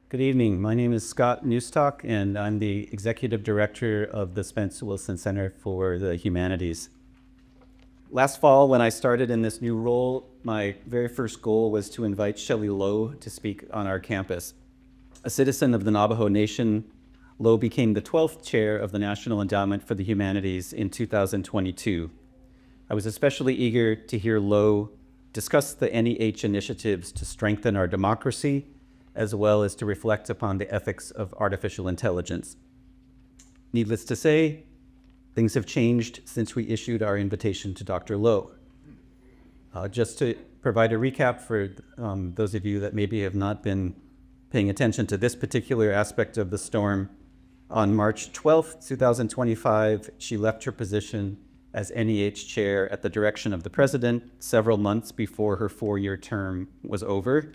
Good evening. My name is Scott Newstock, and I'm the Executive Director of the Spence Wilson Center for the Humanities. Last fall, when I started in this new role, my very first goal was to invite Shelly Lowe to speak on our campus. A citizen of the Navajo Nation, Lowe became the 12th chair of the National Endowment for the Humanities in 2022. I was especially eager to hear Lowe discuss the NEH initiatives to strengthen our democracy, as well as to reflect upon the ethics of artificial intelligence. Needless to say, things have changed since we issued our invitation to Dr. Lowe. Just to provide a recap for those of you that maybe have not been paying attention to this particular aspect of the storm, on March 12th, 2025, she left her position as NEH chair at the direction of the president several months before her 4-year term was over.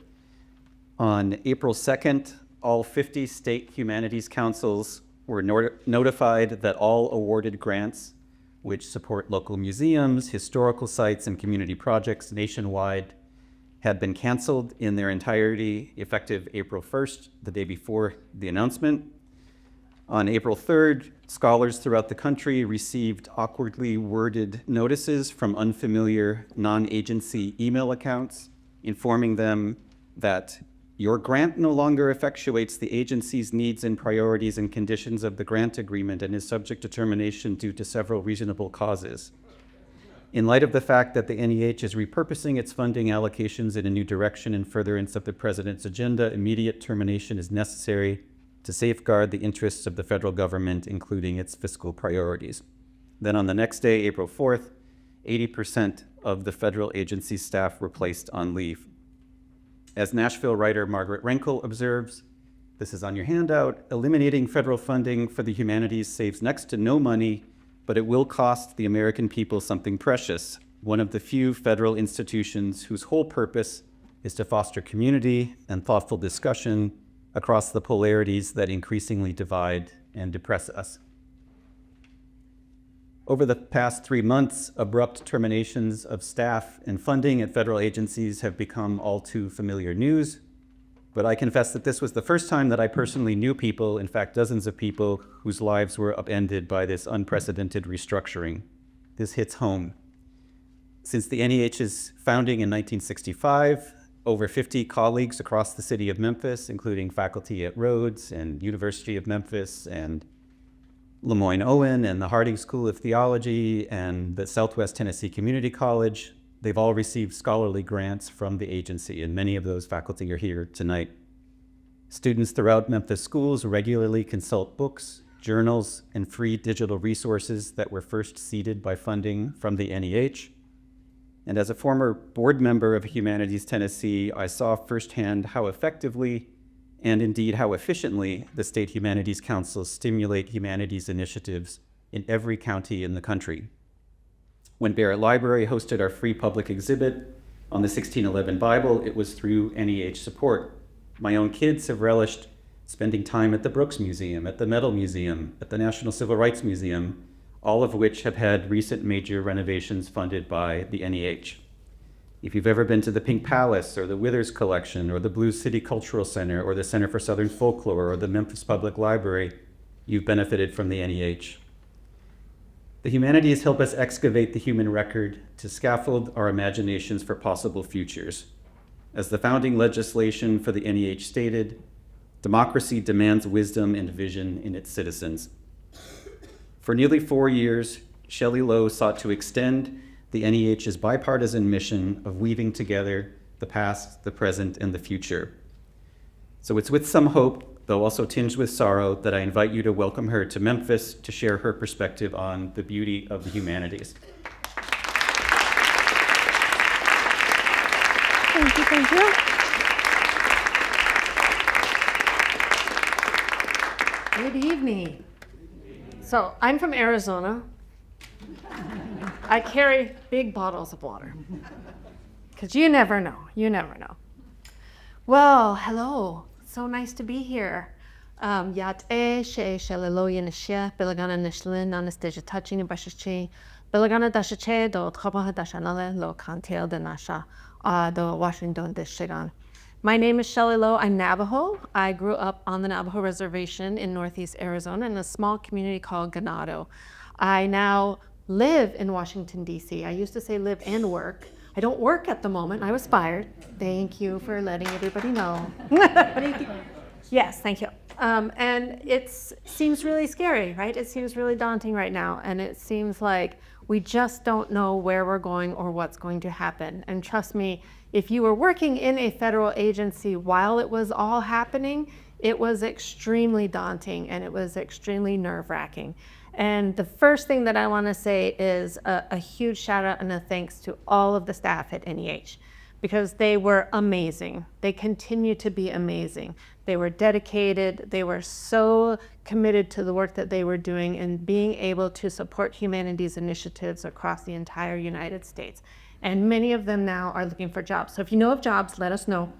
On April 2nd, all 50 state humanities councils were notified that all awarded grants, which support local museums, historical sites, and community projects nationwide, had been canceled in their entirety effective April 1st, the day before the announcement. On April 3rd, scholars throughout the country received awkwardly worded notices from unfamiliar non-agency email accounts informing them that your grant no longer effectuates the agency's needs and priorities and conditions of the grant agreement and is subject to termination due to several reasonable causes. In light of the fact that the NEH is repurposing its funding allocations in a new direction in furtherance of the president's agenda, immediate termination is necessary to safeguard the interests of the federal government, including its fiscal priorities. Then on the next day, April 4th, 80% of the federal agency staff were placed on leave. As Nashville writer Margaret Renkel observes, this is on your handout, eliminating federal funding for the humanities saves next to no money, but it will cost the American people something precious, one of the few federal institutions whose whole purpose is to foster community and thoughtful discussion across the polarities that increasingly divide and depress us. Over the past 3 months, abrupt terminations of staff and funding at federal agencies have become all too familiar news, but I confess that this was the first time that I personally knew people, in fact dozens of people, whose lives were upended by this unprecedented restructuring. This hits home. Since the NEH's founding in 1965, over 50 colleagues across the city of Memphis, including faculty at Rhodes and University of Memphis and Lemoyne-Owen and the Harding School of Theology and the Southwest Tennessee Community College, they've all received scholarly grants from the agency, and many of those faculty are here tonight. Students throughout Memphis schools regularly consult books, journals, and free digital resources that were first seeded by funding from the NEH. And as a former board member of Humanities Tennessee, I saw firsthand how effectively and indeed how efficiently the state humanities councils stimulate humanities initiatives in every county in the country. When Barrett Library hosted our free public exhibit on the 1611 Bible, it was through NEH support. My own kids have relished spending time at the Brooks Museum, at the Metal Museum, at the National Civil Rights Museum, all of which have had recent major renovations funded by the NEH. If you've ever been to the Pink Palace or the Withers Collection or the Blues City Cultural Center or the Center for Southern Folklore or the Memphis Public Library, you've benefited from the NEH. The humanities help us excavate the human record to scaffold our imaginations for possible futures. As the founding legislation for the NEH stated, democracy demands wisdom and vision in its citizens. For nearly 4 years, Shelly Lowe sought to extend the NEH's bipartisan mission of weaving together the past, the present, and the future. So it's with some hope, though also tinged with sorrow, that I invite you to welcome her to Memphis to share her perspective on the beauty of the humanities. Thank you, thank you. Good evening. So I'm from Arizona. I carry big bottles of water because you never know. Well, hello. So nice to be here. Yat she Shelly Lowe yinishia bilagana nishlin anesthesia touching bashachi bilagana dashache do trabaha dashanale lo kantel de nasha do Washington de shigan My name is Shelly Lowe. I'm Navajo. I grew up on the Navajo Reservation in Northeast Arizona in a small community called Ganado. I now live in Washington, D.C. I used to say live and work. I don't work at the moment. I was fired. Thank you for letting everybody know. What do you think? Yes, thank you. And it seems really scary, right? It seems really daunting right now. And it seems like we just don't know where we're going or what's going to happen. And trust me, if you were working in a federal agency while it was all happening, it was extremely daunting and it was extremely nerve-wracking. And the first thing that I want to say is a huge shout out and a thanks to all of the staff at NEH, because they were amazing. They continue to be amazing. They were dedicated. They were so committed to the work that they were doing and being able to support humanities initiatives across the entire United States. And many of them now are looking for jobs. So if you know of jobs, let us know,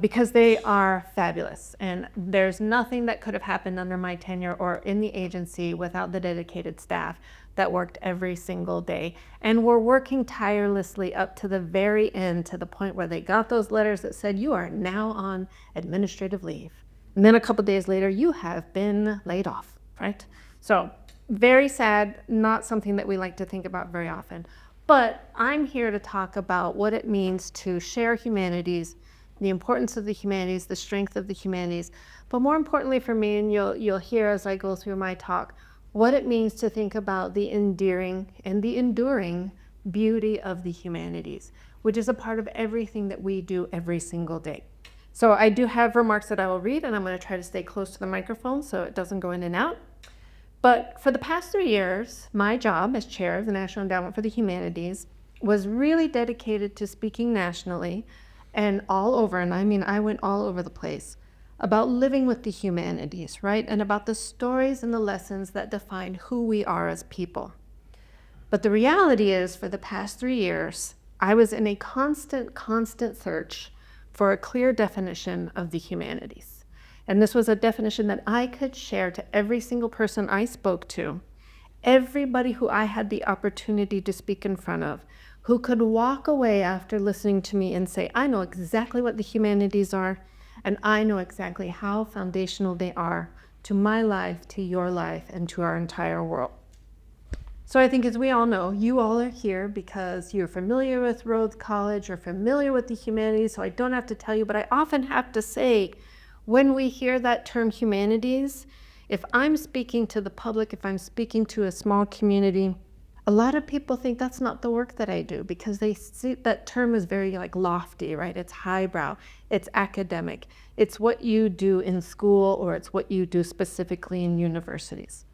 because they are fabulous. And there's nothing that could have happened under my tenure or in the agency without the dedicated staff that worked every single day. And were working tirelessly up to the very end, to the point where they got those letters that said, you are now on administrative leave. And then a couple days later, you have been laid off, right? So very sad, not something that we like to think about very often. But I'm here to talk about what it means to share humanities, the importance of the humanities, the strength of the humanities, but more importantly for me, and you'll hear as I go through my talk, what it means to think about the endearing and the enduring beauty of the humanities, which is a part of everything that we do every single day. So I do have remarks that I will read, and I'm going to try to stay close to the microphone so it doesn't go in and out. But for the past 3 years, my job as chair of the National Endowment for the Humanities was really dedicated to speaking nationally and all over, and I mean I went all over the place, about living with the humanities, right? And about the stories and the lessons that define who we are as people. But the reality is, for the past 3 years, I was in a constant search for a clear definition of the humanities. And this was a definition that I could share to every single person I spoke to, everybody who I had the opportunity to speak in front of, who could walk away after listening to me and say, I know exactly what the humanities are, and I know exactly how foundational they are to my life, to your life, and to our entire world. So I think, as we all know, you all are here because you're familiar with Rhodes College or familiar with the humanities, so I don't have to tell you, but I often have to say, when we hear that term humanities, if I'm speaking to the public, if I'm speaking to a small community, a lot of people think that's not the work that I do, because they see that term is very lofty, right? It's highbrow, it's academic, it's what you do in school, or it's what you do specifically in universities.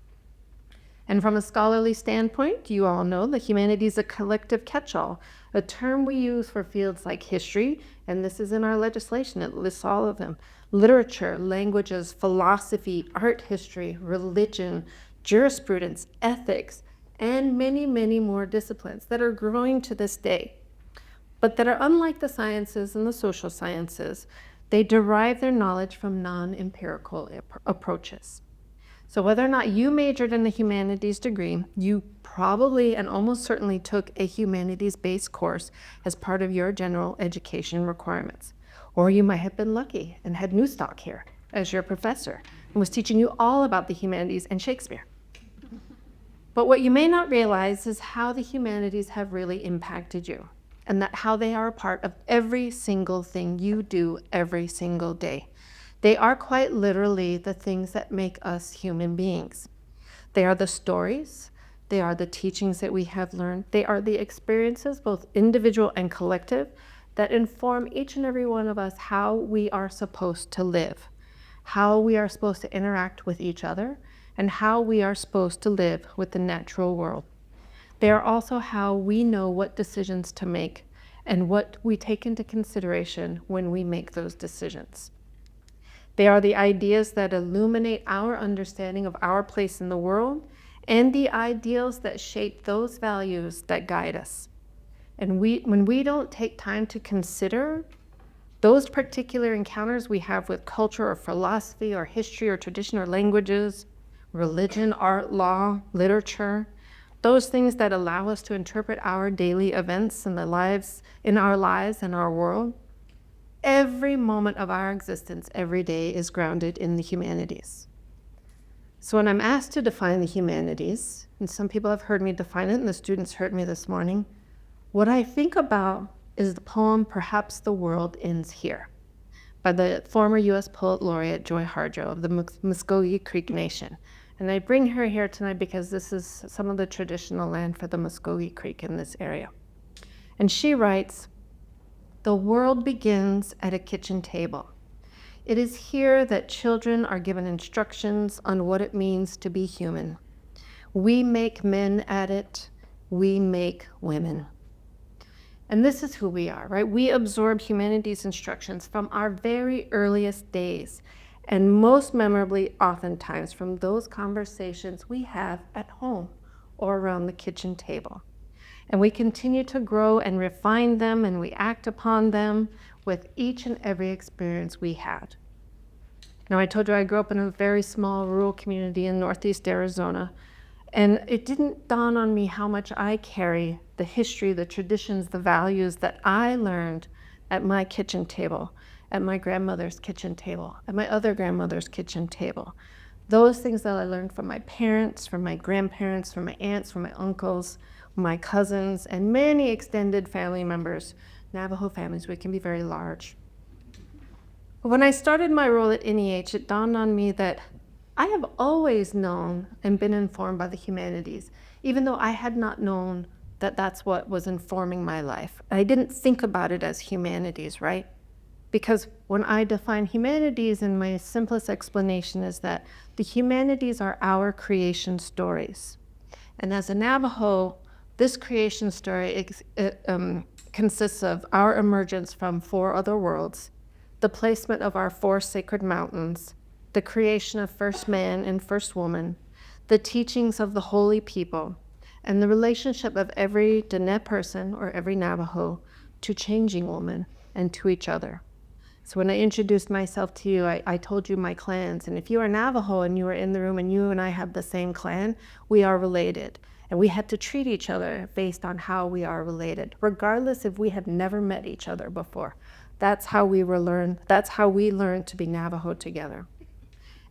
And from a scholarly standpoint, you all know the humanities is a collective catch-all, a term we use for fields like history, and this is in our legislation, it lists all of them, literature, languages, philosophy, art history, religion, jurisprudence, ethics, and many, many more disciplines that are growing to this day, but that are unlike the sciences and the social sciences. They derive their knowledge from non-empirical approaches. So whether or not you majored in the humanities degree, you probably and almost certainly took a humanities-based course as part of your general education requirements. Or you might have been lucky and had Newstock here as your professor and was teaching you all about the humanities and Shakespeare. But what you may not realize is how the humanities have really impacted you, and that how they are a part of every single thing you do every single day. They are quite literally the things that make us human beings. They are the stories, they are the teachings that we have learned, they are the experiences, both individual and collective, that inform each and every one of us how we are supposed to live, how we are supposed to interact with each other, and how we are supposed to live with the natural world. They are also how we know what decisions to make and what we take into consideration when we make those decisions. They are the ideas that illuminate our understanding of our place in the world and the ideals that shape those values that guide us. And when we don't take time to consider those particular encounters we have with culture or philosophy or history or tradition or languages, religion, art, law, literature, those things that allow us to interpret our daily events and in our lives and our world, every moment of our existence every day is grounded in the humanities. So when I'm asked to define the humanities, and some people have heard me define it, and the students heard me this morning, what I think about is the poem Perhaps the World Ends Here by the former U.S. Poet Laureate Joy Harjo of the Muskogee Creek Nation. And I bring her here tonight because this is some of the traditional land for the Muskogee Creek in this area. And she writes, "The world begins at a kitchen table. It is here that children are given instructions on what it means to be human. We make men at it. We make women." And this is who we are, right? We absorb humanities instructions from our very earliest days, and most memorably, oftentimes, from those conversations we have at home or around the kitchen table. And we continue to grow and refine them, and we act upon them with each and every experience we had. Now, I told you I grew up in a very small rural community in Northeast Arizona, and it didn't dawn on me how much I carry the history, the traditions, the values that I learned at my kitchen table, at my grandmother's kitchen table, at my other grandmother's kitchen table. Those things that I learned from my parents, from my grandparents, from my aunts, from my uncles, my cousins, and many extended family members. Navajo families, we can be very large. When I started my role at NEH, it dawned on me that I have always known and been informed by the humanities, even though I had not known that that's what was informing my life. I didn't think about it as humanities, right? Because when I define humanities, in my simplest explanation is that the humanities are our creation stories. And as a Navajo, this creation story consists of our emergence from 4 other worlds, the placement of our 4 sacred mountains, the creation of first man and first woman, the teachings of the holy people, and the relationship of every Diné person or every Navajo to changing woman and to each other. So when I introduced myself to you, I told you my clans. And if you are Navajo and you are in the room and you and I have the same clan, we are related. And we had to treat each other based on how we are related, regardless if we had never met each other before. That's how we learned to be Navajo together.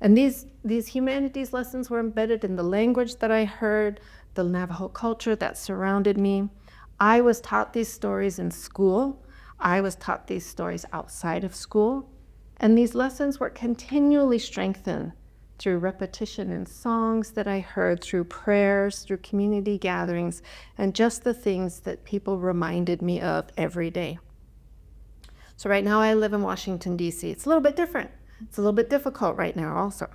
And these humanities lessons were embedded in the language that I heard, the Navajo culture that surrounded me. I was taught these stories in school. I was taught these stories outside of school. And these lessons were continually strengthened through repetition in songs that I heard, through prayers, through community gatherings, and just the things that people reminded me of every day. So right now I live in Washington, D.C. It's a little bit different. It's a little bit difficult right now also.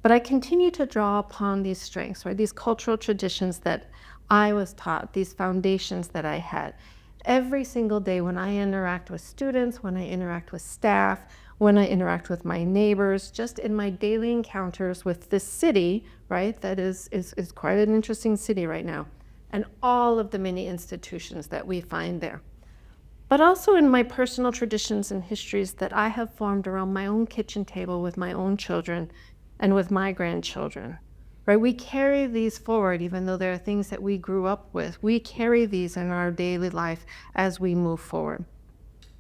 But I continue to draw upon these strengths, right? These cultural traditions that I was taught, these foundations that I had. Every single day when I interact with students, when I interact with staff, when I interact with my neighbors, just in my daily encounters with this city, right? That is quite an interesting city right now. And all of the many institutions that we find there. But also in my personal traditions and histories that I have formed around my own kitchen table with my own children and with my grandchildren, right? We carry these forward, even though there are things that we grew up with. We carry these in our daily life as we move forward.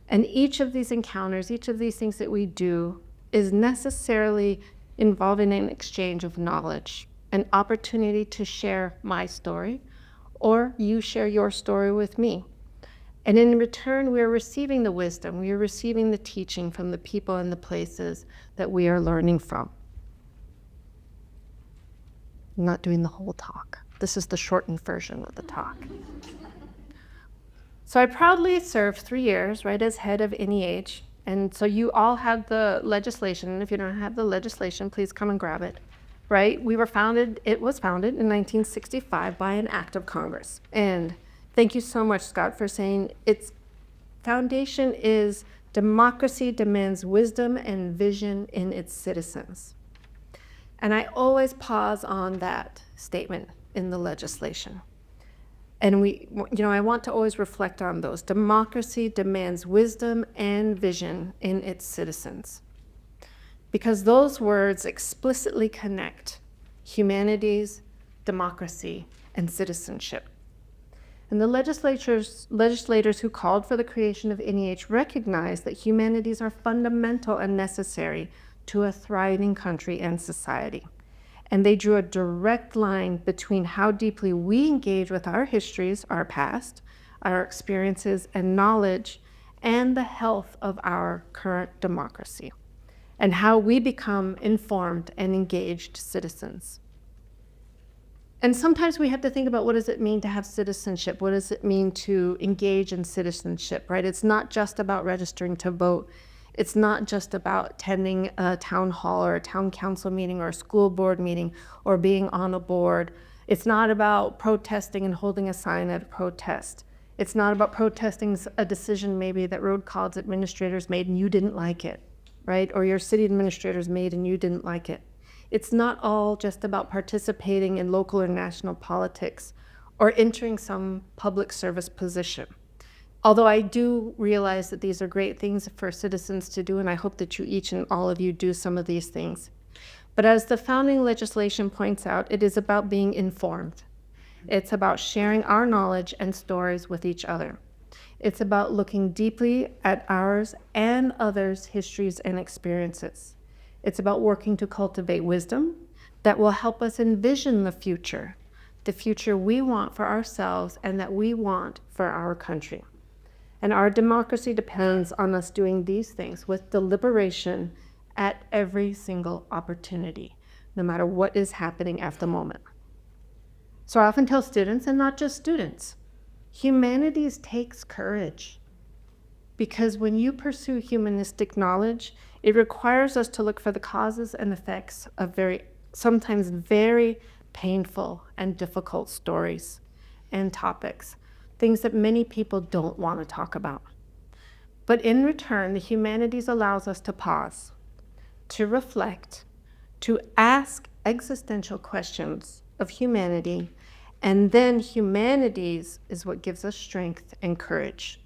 And each of these encounters, each of these things that we do is necessarily involving an exchange of knowledge, an opportunity to share my story, or you share your story with me. And in return, we are receiving the wisdom, we are receiving the teaching from the people and the places that we are learning from. I'm not doing the whole talk. This is the shortened version of the talk. So I proudly served 3 years, right, as head of NEH. And so you all have the legislation. And if you don't have the legislation, please come and grab it, right? It was founded in 1965 by an act of Congress. And thank you so much, Scott, for saying its foundation is democracy demands wisdom and vision in its citizens. And I always pause on that statement in the legislation. And I want to always reflect on those. Democracy demands wisdom and vision in its citizens. Because those words explicitly connect humanities, democracy, and citizenship. And the legislators who called for the creation of NEH recognized that humanities are fundamental and necessary to a thriving country and society. And they drew a direct line between how deeply we engage with our histories, our past, our experiences and knowledge, and the health of our current democracy, and how we become informed and engaged citizens. And sometimes we have to think about, what does it mean to have citizenship? What does it mean to engage in citizenship, right? It's not just about registering to vote. It's not just about attending a town hall or a town council meeting or a school board meeting or being on a board. It's not about protesting and holding a sign at a protest. It's not about protesting a decision maybe that Rhodes College administrators made and you didn't like it, right? Or your city administrators made and you didn't like it. It's not all just about participating in local or national politics or entering some public service position. Although I do realize that these are great things for citizens to do, and I hope that you each and all of you do some of these things. But as the founding legislation points out, it is about being informed. It's about sharing our knowledge and stories with each other. It's about looking deeply at ours and others' histories and experiences. It's about working to cultivate wisdom that will help us envision the future we want for ourselves and that we want for our country. And our democracy depends on us doing these things with deliberation at every single opportunity, no matter what is happening at the moment. So I often tell students, and not just students, humanities takes courage. Because when you pursue humanistic knowledge, it requires us to look for the causes and effects of sometimes very painful and difficult stories and topics, things that many people don't want to talk about. But in return, the humanities allows us to pause, to reflect, to ask existential questions of humanity, and then humanities is what gives us strength and courage,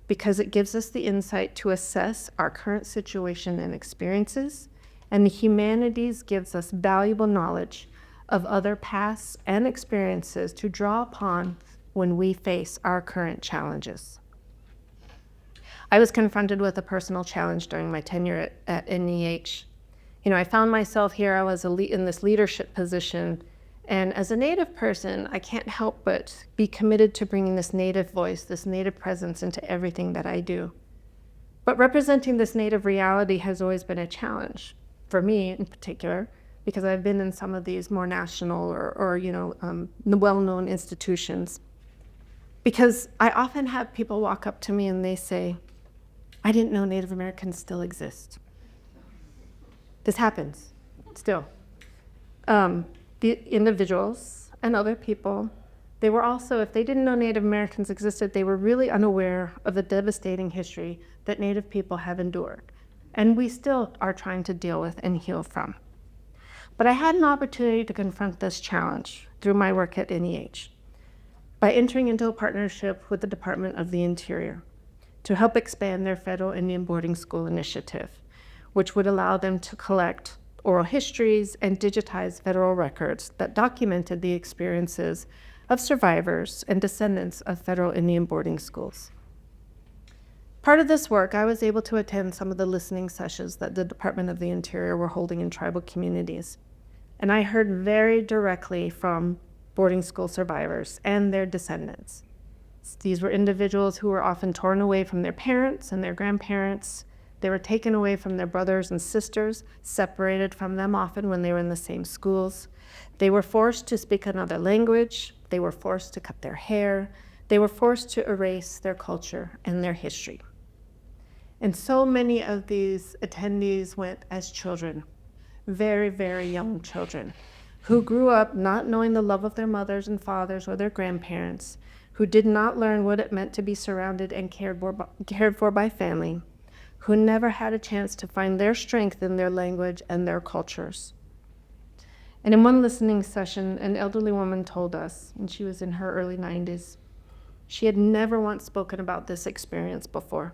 because it gives us the insight to assess our current situation and experiences, and the humanities gives us valuable knowledge of other pasts and experiences to draw upon when we face our current challenges. I was confronted with a personal challenge during my tenure at NEH. I found myself here, I was in this leadership position, and as a Native person, I can't help but be committed to bringing this Native voice, this Native presence into everything that I do. But representing this Native reality has always been a challenge, for me in particular, because I've been in some of these more national or the well-known institutions. Because I often have people walk up to me and they say, I didn't know Native Americans still exist. This happens still. The individuals and other people, they were also, if they didn't know Native Americans existed, they were really unaware of the devastating history that Native people have endured, and we still are trying to deal with and heal from. But I had an opportunity to confront this challenge through my work at NEH by entering into a partnership with the Department of the Interior to help expand their federal Indian boarding school initiative, which would allow them to collect oral histories and digitize federal records that documented the experiences of survivors and descendants of federal Indian boarding schools. Part of this work, I was able to attend some of the listening sessions that the Department of the Interior were holding in tribal communities. And I heard very directly from boarding school survivors and their descendants. These were individuals who were often torn away from their parents and their grandparents. They were taken away from their brothers and sisters, separated from them often when they were in the same schools. They were forced to speak another language. They were forced to cut their hair. They were forced to erase their culture and their history. And so many of these attendees went as children, very, very young children, who grew up not knowing the love of their mothers and fathers or their grandparents, who did not learn what it meant to be surrounded and cared for by family, who never had a chance to find their strength in their language and their cultures. And in one listening session, an elderly woman told us, and she was in her early 90s, she had never once spoken about this experience before.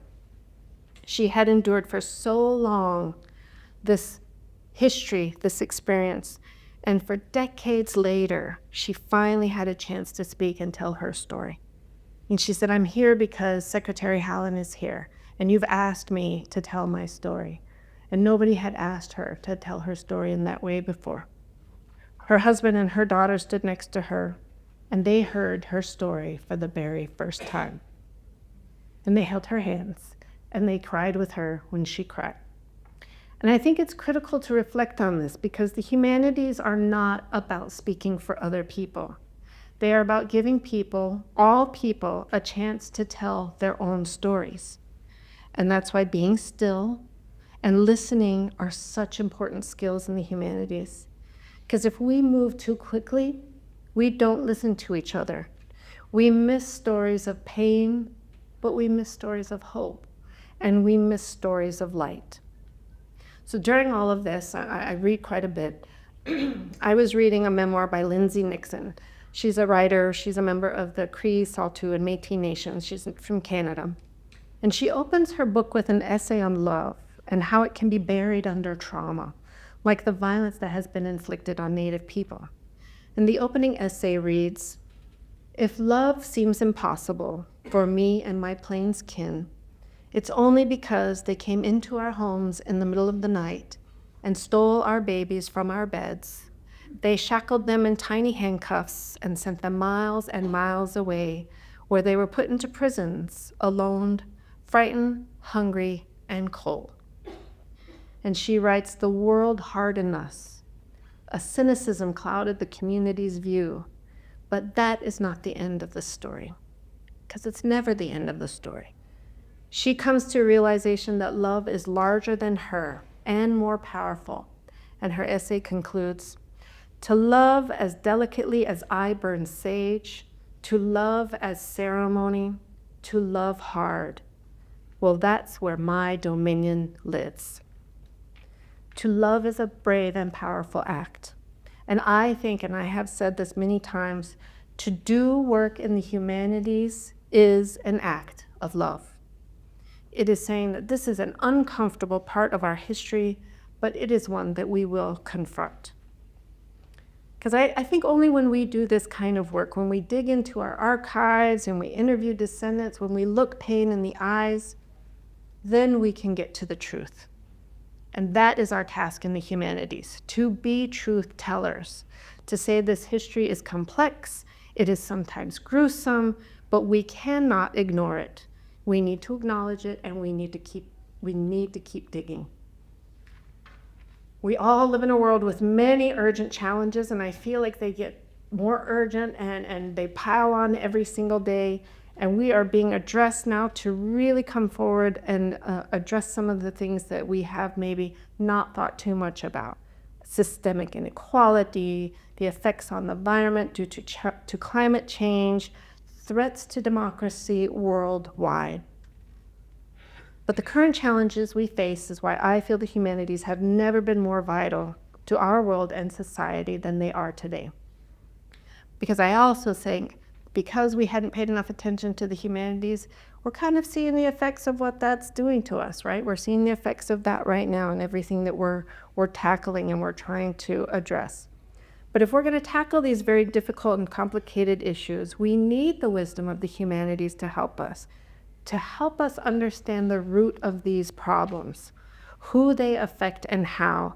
She had endured for so long this history, this experience, and for decades later, she finally had a chance to speak and tell her story. And she said, I'm here because Secretary Hallen is here, and you've asked me to tell my story. And nobody had asked her to tell her story in that way before. Her husband and her daughter stood next to her, and they heard her story for the very first time. And they held her hands, and they cried with her when she cried. And I think it's critical to reflect on this because the humanities are not about speaking for other people. They are about giving people, all people, a chance to tell their own stories. And that's why being still and listening are such important skills in the humanities. Because if we move too quickly, we don't listen to each other. We miss stories of pain, but we miss stories of hope, and we miss stories of light. So during all of this, I read quite a bit. I was reading a memoir by Lindsay Nixon. She's a writer. She's a member of the Cree, Saulteaux, and Métis Nations. She's from Canada. And she opens her book with an essay on love and how it can be buried under trauma, like the violence that has been inflicted on Native people. And the opening essay reads, "If love seems impossible for me and my Plains kin, it's only because they came into our homes in the middle of the night and stole our babies from our beds. They shackled them in tiny handcuffs and sent them miles and miles away, where they were put into prisons, alone, frightened, hungry, and cold." And she writes, "The world hardened us. A cynicism clouded the community's view, but that is not the end of the story, because it's never the end of the story." She comes to a realization that love is larger than her and more powerful. And her essay concludes, "To love as delicately as I burn sage, to love as ceremony, to love hard. Well, that's where my dominion lives." To love is a brave and powerful act. And I think, and I have said this many times, to do work in the humanities is an act of love. It is saying that this is an uncomfortable part of our history, but it is one that we will confront. Because I think only when we do this kind of work, when we dig into our archives and we interview descendants, when we look pain in the eyes, then we can get to the truth. And that is our task in the humanities, to be truth tellers, to say this history is complex, it is sometimes gruesome, but we cannot ignore it. We need to acknowledge it, and we need to keep digging. We all live in a world with many urgent challenges, and I feel like they get more urgent and they pile on every single day. And we are being addressed now to really come forward and address some of the things that we have maybe not thought too much about. Systemic inequality, the effects on the environment due to climate change, threats to democracy worldwide. But the current challenges we face is why I feel the humanities have never been more vital to our world and society than they are today. Because I also think, because we hadn't paid enough attention to the humanities, we're kind of seeing the effects of what that's doing to us, right? We're seeing the effects of that right now in everything that we're tackling and we're trying to address. But if we're going to tackle these very difficult and complicated issues, we need the wisdom of the humanities to help us understand the root of these problems, who they affect and how,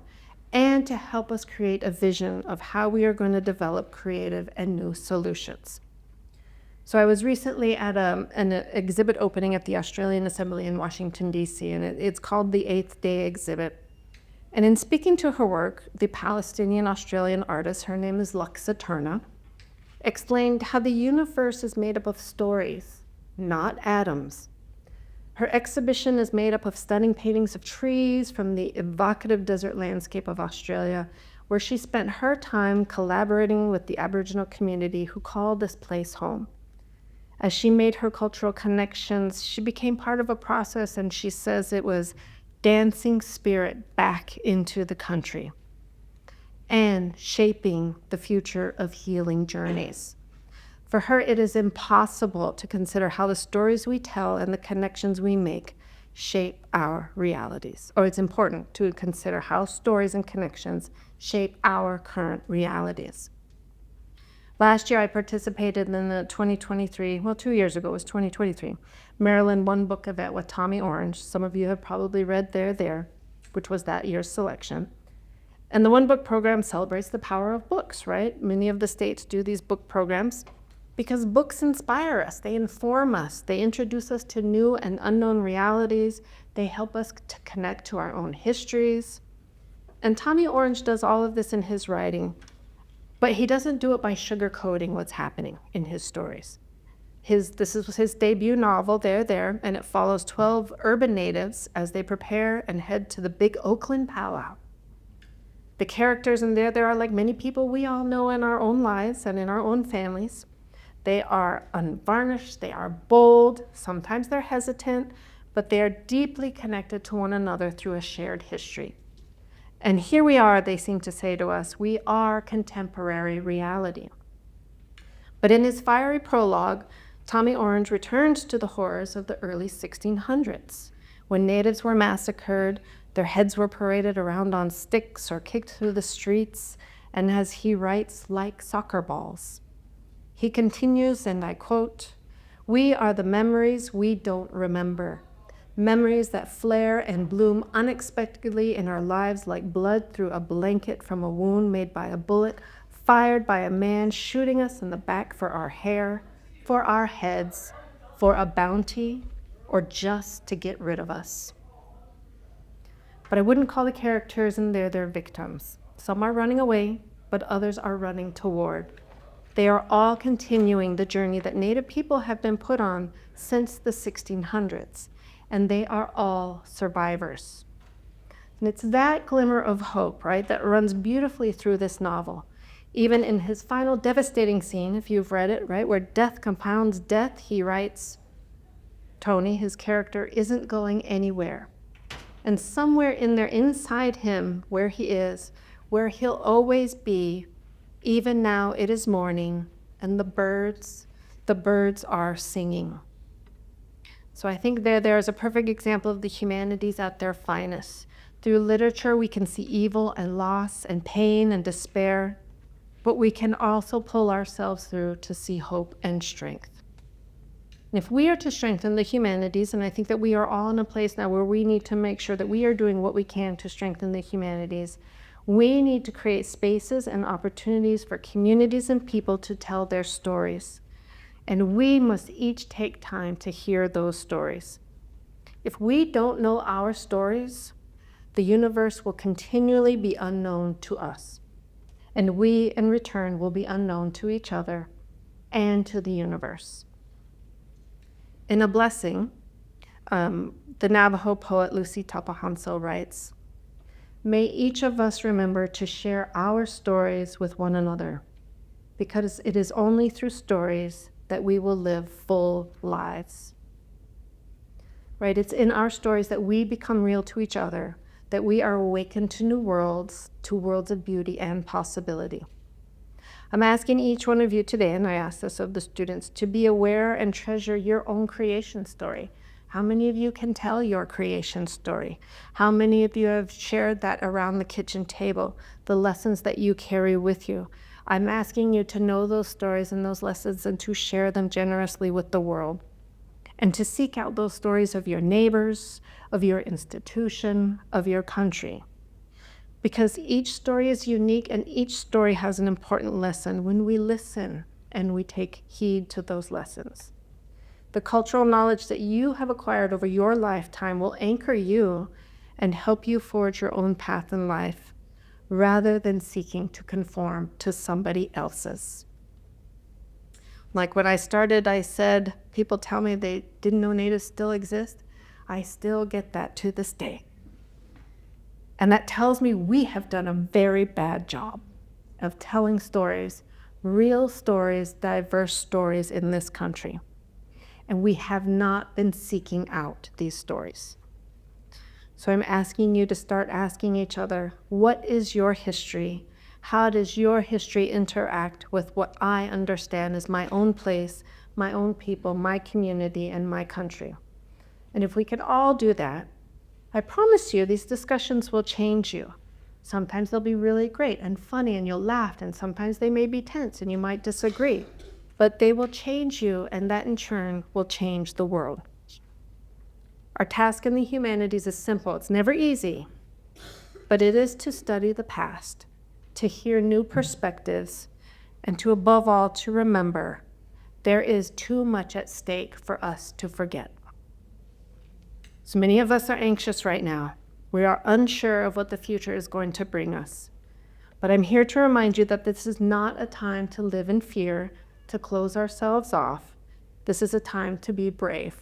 and to help us create a vision of how we are going to develop creative and new solutions. So I was recently at an exhibit opening at the Australian Assembly in Washington, D.C., and it's called the 8th Day Exhibit. And in speaking to her work, the Palestinian-Australian artist, her name is Luxa Turner, explained how the universe is made up of stories, not atoms. Her exhibition is made up of stunning paintings of trees from the evocative desert landscape of Australia, where she spent her time collaborating with the Aboriginal community who called this place home. As she made her cultural connections, she became part of a process, and she says it was dancing spirit back into the country and shaping the future of healing journeys. For her, it is impossible to consider how the stories we tell and the connections we make shape our realities. Or it's important to consider how stories and connections shape our current realities. Last year, I participated in the 2023, well, 2 years ago, it was 2023, Maryland One Book event with Tommy Orange. Some of you have probably read There, which was that year's selection. And the One Book program celebrates the power of books, right? Many of the states do these book programs because books inspire us, they inform us, they introduce us to new and unknown realities, they help us to connect to our own histories. And Tommy Orange does all of this in his writing, but he doesn't do it by sugarcoating what's happening in his stories. This was his debut novel, There, and it follows 12 urban natives as they prepare and head to the big Oakland powwow. The characters in There are like many people we all know in our own lives and in our own families. They are unvarnished, they are bold, sometimes they're hesitant, but they are deeply connected to one another through a shared history. And here we are, they seem to say to us, we are contemporary reality. But in his fiery prologue, Tommy Orange returns to the horrors of the early 1600s, when natives were massacred, their heads were paraded around on sticks or kicked through the streets, and as he writes, like soccer balls. He continues, and I quote, "We are the memories we don't remember. Memories that flare and bloom unexpectedly in our lives like blood through a blanket from a wound made by a bullet, fired by a man shooting us in the back for our hair, for our heads, for a bounty, or just to get rid of us." But I wouldn't call the characters in There their victims. Some are running away, but others are running toward. They are all continuing the journey that Native people have been put on since the 1600s, and they are all survivors. And it's that glimmer of hope, right, that runs beautifully through this novel. Even in his final devastating scene, if you've read it, right, where death compounds death, he writes, Tony, his character, isn't going anywhere. And somewhere in there, inside him, where he is, where he'll always be, even now it is morning, and the birds are singing. So I think there is a perfect example of the humanities at their finest. Through literature, we can see evil and loss and pain and despair, but we can also pull ourselves through to see hope and strength. And if we are to strengthen the humanities, and I think that we are all in a place now where we need to make sure that we are doing what we can to strengthen the humanities, we need to create spaces and opportunities for communities and people to tell their stories. And we must each take time to hear those stories. If we don't know our stories, the universe will continually be unknown to us. And we, in return, will be unknown to each other and to the universe. In A Blessing, the Navajo poet Lucy Tapahanso writes, "May each of us remember to share our stories with one another, because it is only through stories that we will live full lives." Right? It's in our stories that we become real to each other, that we are awakened to new worlds, to worlds of beauty and possibility. I'm asking each one of you today, and I ask this of the students, to be aware and treasure your own creation story. How many of you can tell your creation story? How many of you have shared that around the kitchen table, the lessons that you carry with you? I'm asking you to know those stories and those lessons and to share them generously with the world, and to seek out those stories of your neighbors, of your institution, of your country. Because each story is unique and each story has an important lesson when we listen and we take heed to those lessons. The cultural knowledge that you have acquired over your lifetime will anchor you and help you forge your own path in life, rather than seeking to conform to somebody else's. Like when I started, I said, people tell me they didn't know natives still exist. I still get that to this day. And that tells me we have done a very bad job of telling stories, real stories, diverse stories in this country. And we have not been seeking out these stories. So I'm asking you to start asking each other, what is your history? How does your history interact with what I understand as my own place, my own people, my community, and my country? And if we could all do that, I promise you these discussions will change you. Sometimes they'll be really great and funny and you'll laugh, and sometimes they may be tense and you might disagree. But they will change you, and that in turn will change the world. Our task in the humanities is simple. It's never easy, but it is to study the past, to hear new perspectives, and to, above all, to remember there is too much at stake for us to forget. So many of us are anxious right now. We are unsure of what the future is going to bring us. But I'm here to remind you that this is not a time to live in fear, to close ourselves off. This is a time to be brave.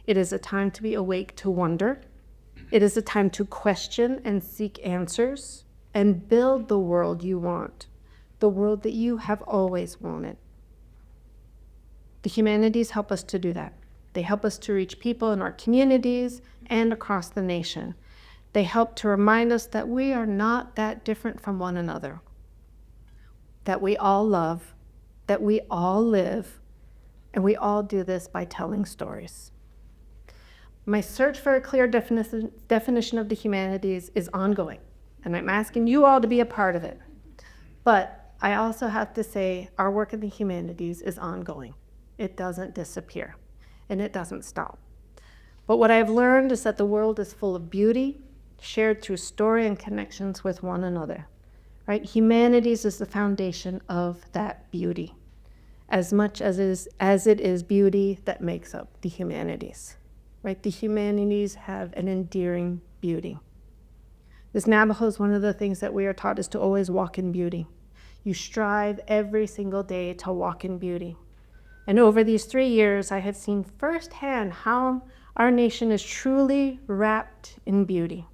It is a time to be awake to wonder. It is a time to question and seek answers and build the world you want, the world that you have always wanted. The humanities help us to do that. They help us to reach people in our communities and across the nation. They help to remind us that we are not that different from one another, that we all love, that we all live, and we all do this by telling stories. My search for a clear definition of the humanities is ongoing, and I'm asking you all to be a part of it. But I also have to say our work in the humanities is ongoing. It doesn't disappear, and it doesn't stop. But what I've learned is that the world is full of beauty, shared through story and connections with one another, right? Humanities is the foundation of that beauty, as much as it is beauty that makes up the humanities, right? The humanities have an endearing beauty. As Navajos, one of the things that we are taught is to always walk in beauty. You strive every single day to walk in beauty. And over these 3 years, I have seen firsthand how our nation is truly wrapped in beauty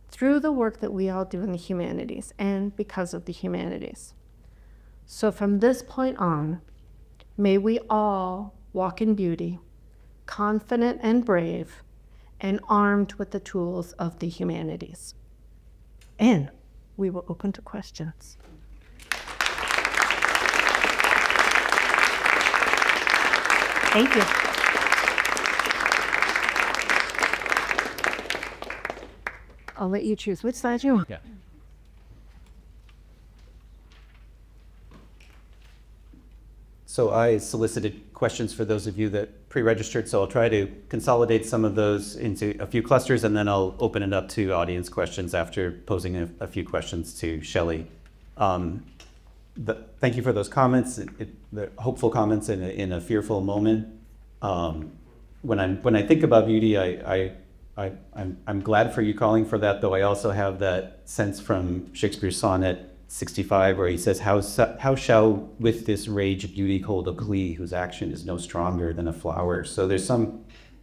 through the work that we all do in the humanities and because of the humanities. So from this point on, may we all walk in beauty, confident and brave, and armed with the tools of the humanities. And we will open to questions. Thank you. I'll let you choose which side you want. Yeah. So I solicited questions for those of you that pre-registered, so I'll try to consolidate some of those into a few clusters, and then I'll open it up to audience questions after posing a few questions to Shelly. Thank you for those comments, the hopeful comments in a fearful moment. When I think about beauty, I'm glad for you calling for that, though I also have that sense from Shakespeare's sonnet 65 where he says, how shall with this rage beauty hold a plea whose action is no stronger than a flower? So I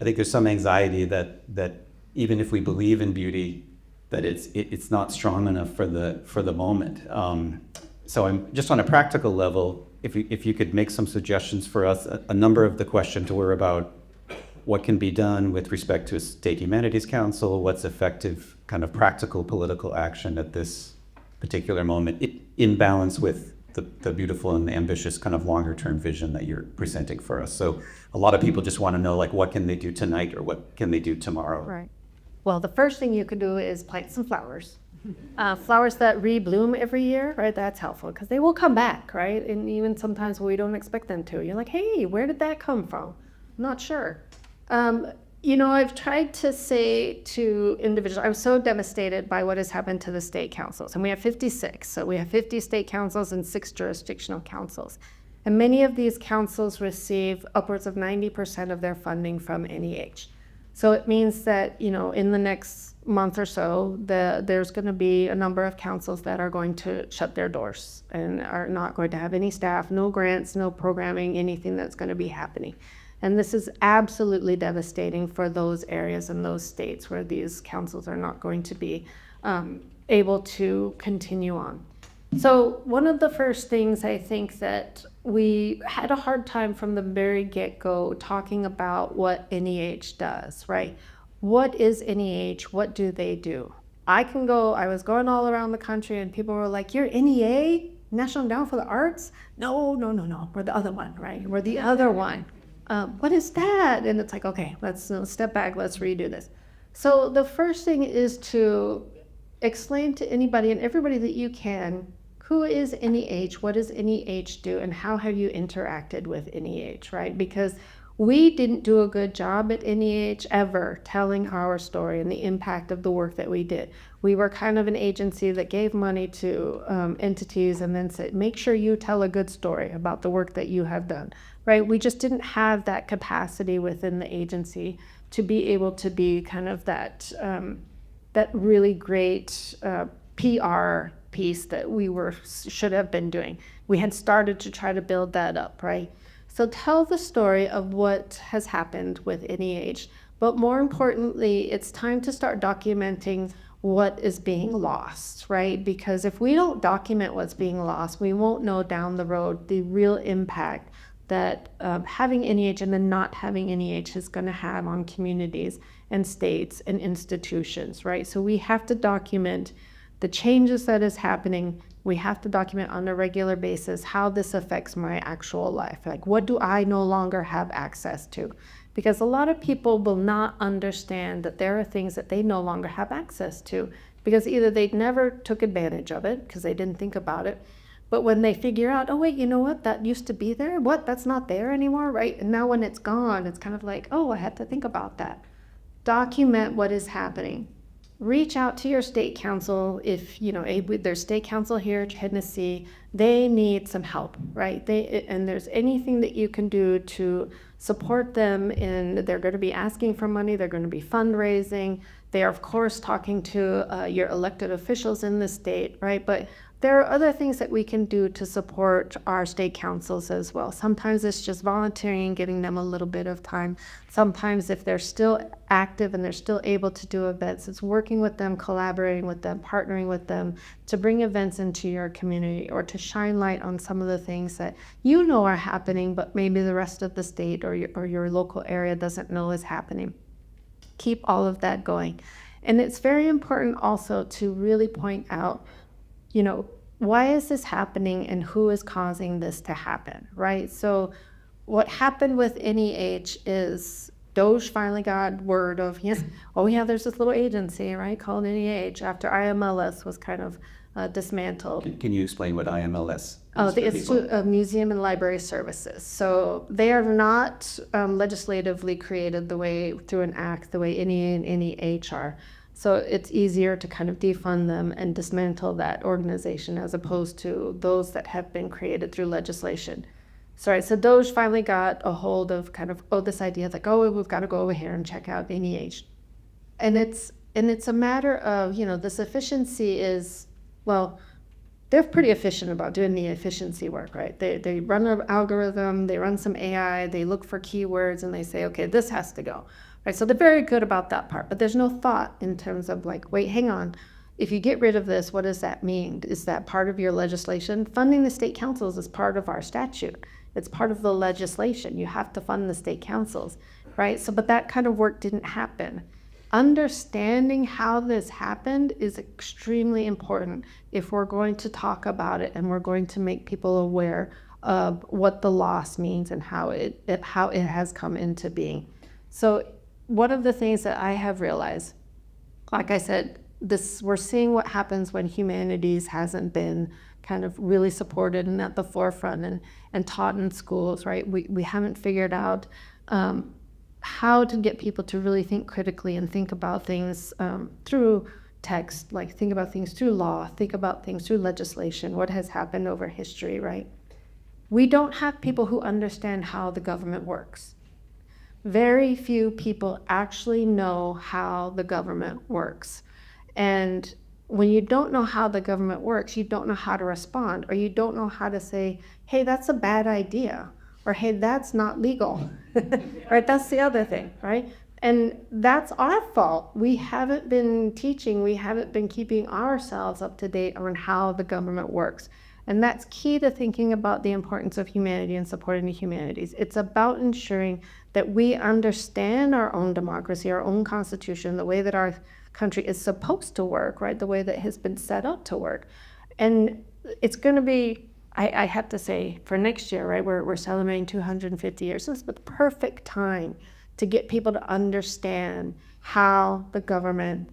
think there's some anxiety that even if we believe in beauty, that it's not strong enough for the moment. So I'm just on a practical level, if you could make some suggestions for us. A number of the questions were about what can be done with respect to a State Humanities Council, what's effective kind of practical political action at this particular moment, in balance with the beautiful and ambitious kind of longer term vision that you're presenting for us. So a lot of people just want to know, like, what can they do tonight or what can they do tomorrow? Right. Well, the first thing you could do is plant some flowers. Flowers that rebloom every year, right? That's helpful because they will come back, right? And even sometimes we don't expect them to. You're like, hey, where did that come from? I'm not sure. I've tried to say to individuals, I was so devastated by what has happened to the state councils. And we have 56. So we have 50 state councils and 6 jurisdictional councils. And many of these councils receive upwards of 90% of their funding from NEH. So it means that, in the next month or so, there's going to be a number of councils that are going to shut their doors and are not going to have any staff, no grants, no programming, anything that's going to be happening. And this is absolutely devastating for those areas and those states where these councils are not going to be able to continue on. So one of the first things I think that we had a hard time from the very get-go talking about what NEH does, right? What is NEH? What do they do? I was going all around the country and people were like, you're NEA? National Endowment for the Arts? No. We're the other one, right? We're the other one. What is that? And it's like, okay, let's step back, let's redo this. So the first thing is to explain to anybody and everybody that you can, who is NEH, what does NEH do, and how have you interacted with NEH, right? Because we didn't do a good job at NEH ever telling our story and the impact of the work that we did. We were kind of an agency that gave money to entities and then said, make sure you tell a good story about the work that you have done, right? We just didn't have that capacity within the agency to be able to be kind of that really great PR piece that we should have been doing. We had started to try to build that up, right? So tell the story of what has happened with NEH, but more importantly, it's time to start documenting what is being lost, right? Because if we don't document what's being lost, we won't know down the road the real impact that having NEH and then not having NEH is going to have on communities and states and institutions, right? So we have to document the changes that is happening. We have to document on a regular basis how this affects my actual life. Like, what do I no longer have access to? Because a lot of people will not understand that there are things that they no longer have access to because either they never took advantage of it because they didn't think about it, but when they figure out, oh wait, you know what, that used to be there, what, that's not there anymore, right? And now when it's gone, it's kind of like, oh, I had to think about that. Document what is happening. Reach out to your state council. If there's state council here in Tennessee, they need some help, right? And there's anything that you can do to support them they're going to be asking for money, they're going to be fundraising, they are of course talking to your elected officials in the state, right? But there are other things that we can do to support our state councils as well. Sometimes it's just volunteering, giving them a little bit of time. Sometimes if they're still active and they're still able to do events, it's working with them, collaborating with them, partnering with them to bring events into your community or to shine light on some of the things that you know are happening, but maybe the rest of the state or your local area doesn't know is happening. Keep all of that going. And it's very important also to really point out, why is this happening and who is causing this to happen, right? So what happened with NEH is Doge finally got word of, yes, oh yeah, there's this little agency, right, called NEH after IMLS was kind of dismantled. Can you explain what IMLS is? Oh, the Institute of Museum and Library Services. So they are not legislatively created through an act the way NEA and NEH are. So it's easier to kind of defund them and dismantle that organization as opposed to those that have been created through legislation. So Doge finally got a hold of kind of, this idea like, we've got to go over here and check out NEH. And it's a matter of, this efficiency is, well, they're pretty efficient about doing the efficiency work, right? They run an algorithm, they run some AI, they look for keywords and they say, okay, this has to go. Right, so they're very good about that part, but there's no thought in terms of like, wait, hang on. If you get rid of this, what does that mean? Is that part of your legislation? Funding the state councils is part of our statute. It's part of the legislation. You have to fund the state councils, right? So, but that kind of work didn't happen. Understanding how this happened is extremely important if we're going to talk about it and we're going to make people aware of what the loss means and how it has come into being. So one of the things that I have realized, like I said, we're seeing what happens when humanities hasn't been kind of really supported and at the forefront and taught in schools, right? We haven't figured out how to get people to really think critically and think about things through text, like think about things through law, think about things through legislation, what has happened over history, right? We don't have people who understand how the government works. Very few people actually know how the government works. And when you don't know how the government works, you don't know how to respond, or you don't know how to say, hey, that's a bad idea, or hey, that's not legal, right? That's the other thing, right? And that's our fault. We haven't been teaching, we haven't been keeping ourselves up to date on how the government works. And that's key to thinking about the importance of humanity and supporting the humanities. It's about ensuring that we understand our own democracy, our own constitution, the way that our country is supposed to work, right? The way that it has been set up to work. And it's going to be, I have to say, for next year, right, we're celebrating 250 years. This is the perfect time to get people to understand how the government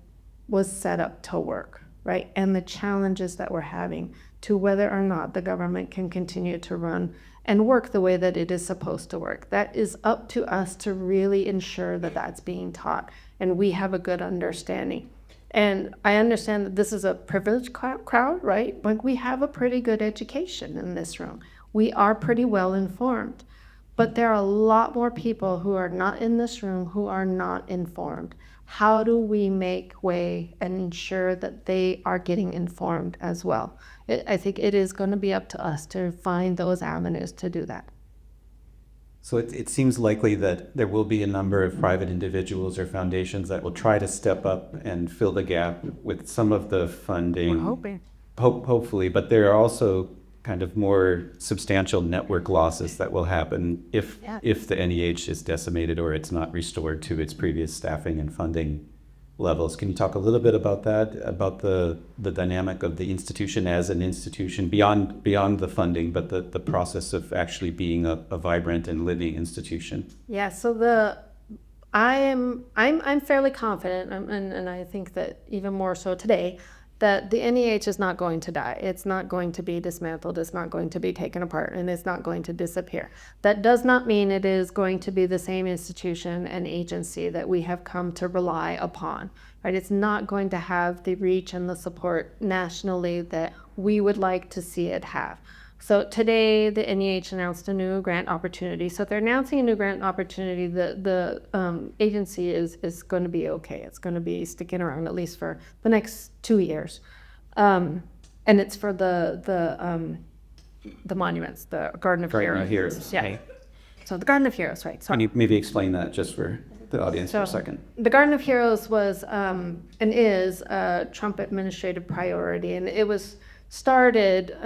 was set up to work, right? And the challenges that we're having to whether or not the government can continue to run and work the way that it is supposed to work. That is up to us to really ensure that that's being taught and we have a good understanding. And I understand that this is a privileged crowd, right? Like we have a pretty good education in this room. We are pretty well informed. But there are a lot more people who are not in this room who are not informed. How do we make way and ensure that they are getting informed as well? I think it is going to be up to us to find those avenues to do that. So it seems likely that there will be a number of private individuals or foundations that will try to step up and fill the gap with some of the funding. We're hoping. Hopefully, but there are also kind of more substantial network losses that will happen if the NEH is decimated or it's not restored to its previous staffing and funding levels. Can you talk a little bit about that, about the dynamic of the institution as an institution beyond the funding, but the process of actually being a vibrant and living institution? Yeah, so I'm fairly confident, and I think that even more so today, that the NEH is not going to die. It's not going to be dismantled. It's not going to be taken apart, and it's not going to disappear. That does not mean it is going to be the same institution and agency that we have come to rely upon, right? It's not going to have the reach and the support nationally that we would like to see it have. So today, the NEH announced a new grant opportunity. So if they're announcing a new grant opportunity, the agency is going to be okay. It's going to be sticking around at least for the next 2 years, and it's for the monuments, the Garden of Heroes. Yeah. So the Garden of Heroes, right? Sorry. Can you maybe explain that just for the audience for a second? The Garden of Heroes was and is a Trump administrative priority, and it was started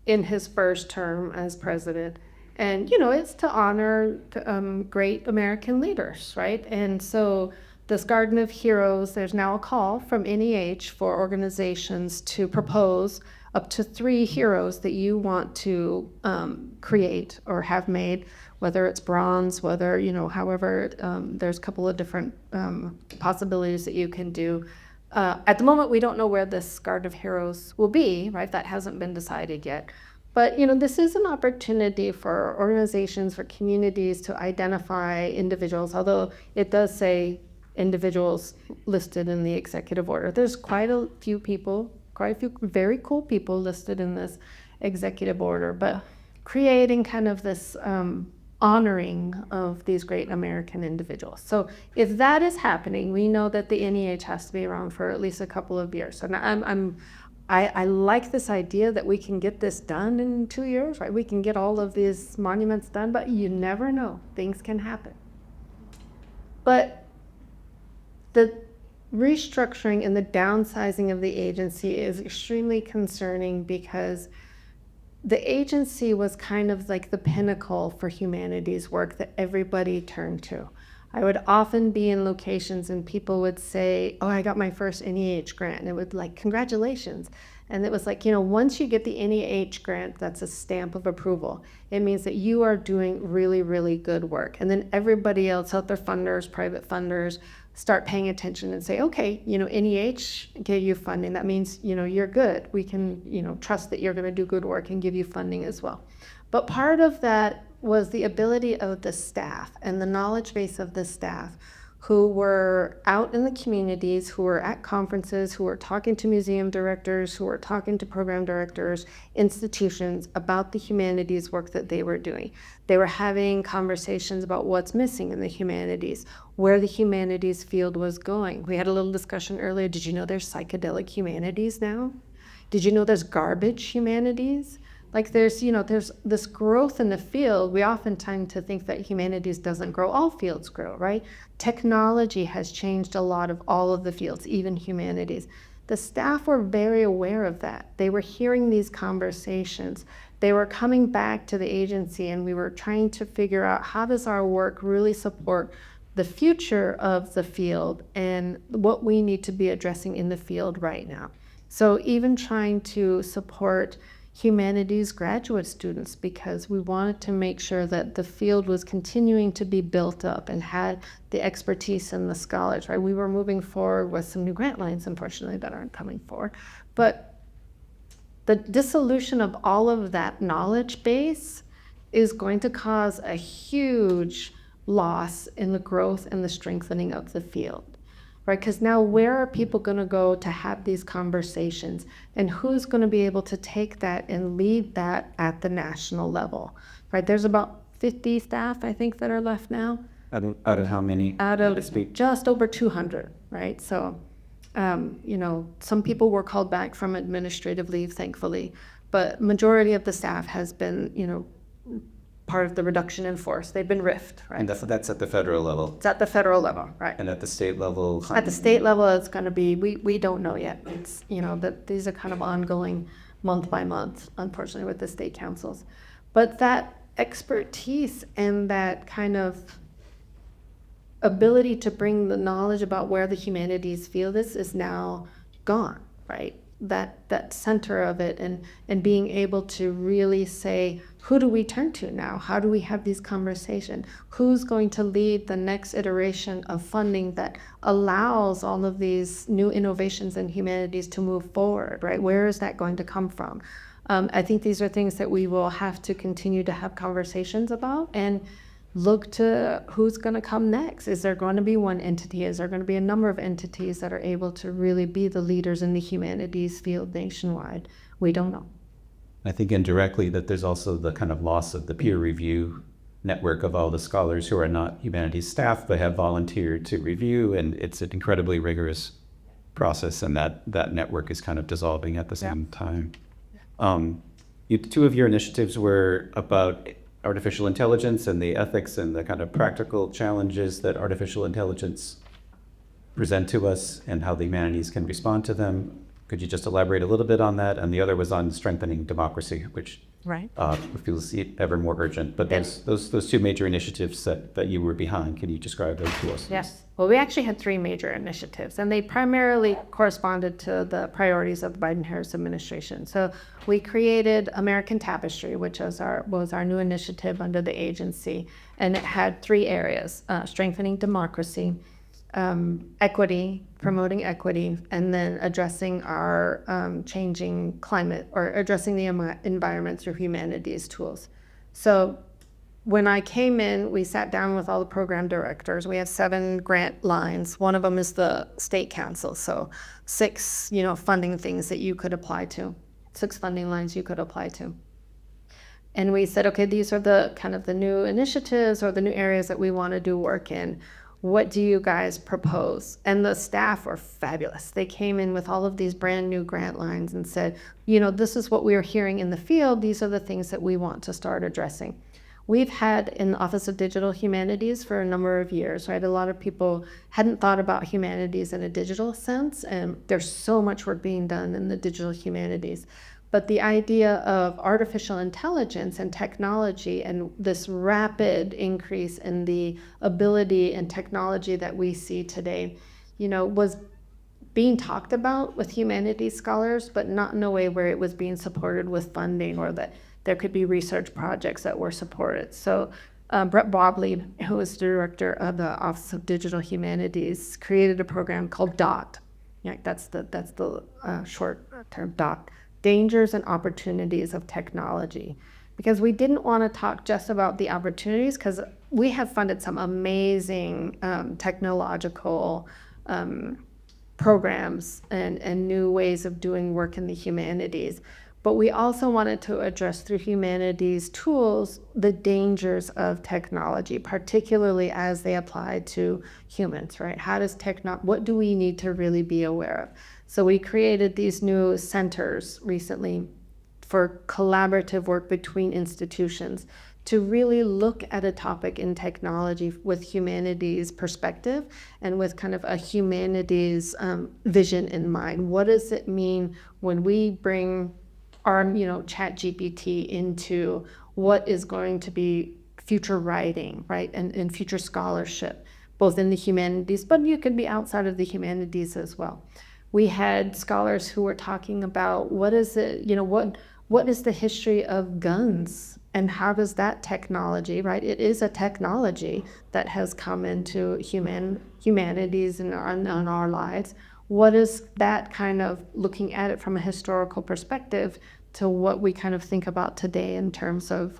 in his first term as president. And, it's to honor great American leaders, right? And so this Garden of Heroes, there's now a call from NEH for organizations to propose up to 3 heroes that you want to create or have made, whether it's bronze, whether, however, there's a couple of different possibilities that you can do. At the moment, we don't know where this Garden of Heroes will be, right? That hasn't been decided yet. But, this is an opportunity for organizations, for communities to identify individuals, although it does say individuals listed in the executive order. There's quite a few very cool people listed in this executive order, but creating kind of this honoring of these great American individuals. So if that is happening, we know that the NEH has to be around for at least a couple of years. So now I like this idea that we can get this done in 2 years, right? We can get all of these monuments done, but you never know. Things can happen. But the restructuring and the downsizing of the agency is extremely concerning because the agency was kind of like the pinnacle for humanities work that everybody turned to. I would often be in locations and people would say, oh, I got my first NEH grant. And it would like, congratulations. And it was like, once you get the NEH grant, that's a stamp of approval. It means that you are doing really, really good work. And then everybody else out there, funders, private funders, start paying attention and say, okay, NEH gave you funding. That means, you're good. We can, trust that you're going to do good work and give you funding as well. But part of that was the ability of the staff and the knowledge base of the staff who were out in the communities, who were at conferences, who were talking to museum directors, who were talking to program directors, institutions about the humanities work that they were doing. They were having conversations about what's missing in the humanities, where the humanities field was going. We had a little discussion earlier. Did you know there's psychedelic humanities now? Did you know there's garbage humanities? Like there's this growth in the field. We often tend to think that humanities doesn't grow. All fields grow, right? Technology has changed a lot of all of the fields, even humanities. The staff were very aware of that. They were hearing these conversations. They were coming back to the agency and we were trying to figure out how does our work really support the future of the field and what we need to be addressing in the field right now. So even trying to support humanities graduate students, because we wanted to make sure that the field was continuing to be built up and had the expertise and the scholars, right? We were moving forward with some new grant lines, unfortunately, that aren't coming forward. But the dissolution of all of that knowledge base is going to cause a huge loss in the growth and the strengthening of the field. Right, because now where are people going to go to have these conversations, and who's going to be able to take that and lead that at the national level? Right, there's about 50 staff, I think, that are left now. Out of how many? Out of just over 200, right? So, some people were called back from administrative leave, thankfully, but majority of the staff has been, part of the reduction in force. They've been riffed, right? And that's at the federal level. It's at the federal level, right? And at the state level? At the state level, it's going to be, we don't know yet. It's, that these are kind of ongoing month by month, unfortunately, with the state councils. But that expertise and that kind of ability to bring the knowledge about where the humanities field is now gone, right? That center of it, and being able to really say, who do we turn to now? How do we have these conversations? Who's going to lead the next iteration of funding that allows all of these new innovations in humanities to move forward, right? Where is that going to come from? I think these are things that we will have to continue to have conversations about and look to who's going to come next. Is there going to be one entity? Is there going to be a number of entities that are able to really be the leaders in the humanities field nationwide? We don't know. I think indirectly that there's also the kind of loss of the peer review network of all the scholars who are not humanities staff but have volunteered to review, and it's an incredibly rigorous process, and that network is kind of dissolving at the same time. Two of your initiatives were about artificial intelligence and the ethics and the kind of practical challenges that artificial intelligence present to us and how the humanities can respond to them. Could you just elaborate a little bit on that? And the other was on strengthening democracy, which feels ever more urgent. But those two major initiatives that you were behind, can you describe those to us? Yes. Well, we actually had three major initiatives, and they primarily corresponded to the priorities of the Biden-Harris administration. So we created American Tapestry, which was our new initiative under the agency, and it had three areas: strengthening democracy, equity, promoting equity, and then addressing our changing climate, or addressing the environment through humanities tools. So when I came in, we sat down with all the program directors. We have 7 grant lines. One of them is the state council. So 6, funding things that you could apply to, 6 funding lines you could apply to. And we said, okay, these are the kind of the new initiatives or the new areas that we want to do work in. What do you guys propose? And the staff were fabulous. They came in with all of these brand new grant lines and said, this is what we are hearing in the field. These are the things that we want to start addressing. We've had in the Office of Digital Humanities for a number of years, right? A lot of people hadn't thought about humanities in a digital sense, and there's so much work being done in the digital humanities. But the idea of artificial intelligence and technology and this rapid increase in the ability and technology that we see today, was being talked about with humanities scholars, but not in a way where it was being supported with funding, or that there could be research projects that were supported. So Brett Bobley, who is director of the Office of Digital Humanities, created a program called DOT. That's the short term, DOT. Dangers and opportunities of technology, because we didn't want to talk just about the opportunities, because we have funded some amazing technological programs and new ways of doing work in the humanities. But we also wanted to address through humanities tools the dangers of technology, particularly as they apply to humans, right? What do we need to really be aware of? So we created these new centers recently for collaborative work between institutions to really look at a topic in technology with humanities perspective and with kind of a humanities vision in mind. What does it mean when we bring our chat GPT into what is going to be future writing, right, and future scholarship, both in the humanities, but you could be outside of the humanities as well. We had scholars who were talking about what is it, what is the history of guns and how does that technology, right? It is a technology that has come into humanities and on our lives. What is that kind of looking at it from a historical perspective to what we kind of think about today in terms of